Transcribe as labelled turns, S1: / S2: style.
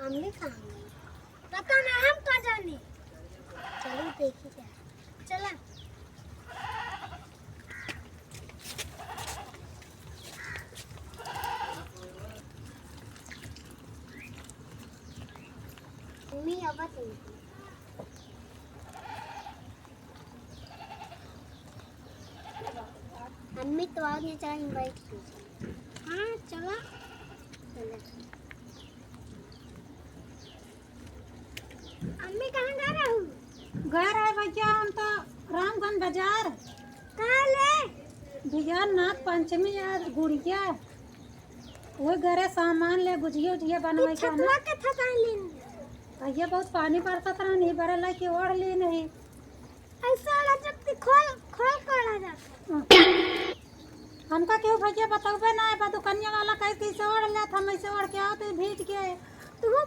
S1: हमने खाएंगे पता ना हम कहाँ जाने। चलो देखी क्या चला। मम्मी अब मम्मी तो आगे जाए बैठ के। हाँ चला चला। मम्मी कहाँ जा रहा हूँ?
S2: घर है भैया हम तो रामगंज बाजार।
S1: कहाँ ले?
S2: भैया नाग पंचमी यार गुड़िया वो घरे सामान ले गुजिया उजिया बनवाई के
S1: छतवा के थकान लेने
S2: भैया बहुत पानी बरसत रहा नहीं बरल कि ओढ़ ली नहीं।
S1: ऐसा वाला जब खोल खोल कर आ जाता।
S2: हमका क्यों भैया बताओ ना है दुकानिया वाला कहे कैसे ओढ़ ले हम ऐसे ओढ़ के आओ तो भीज के
S1: तू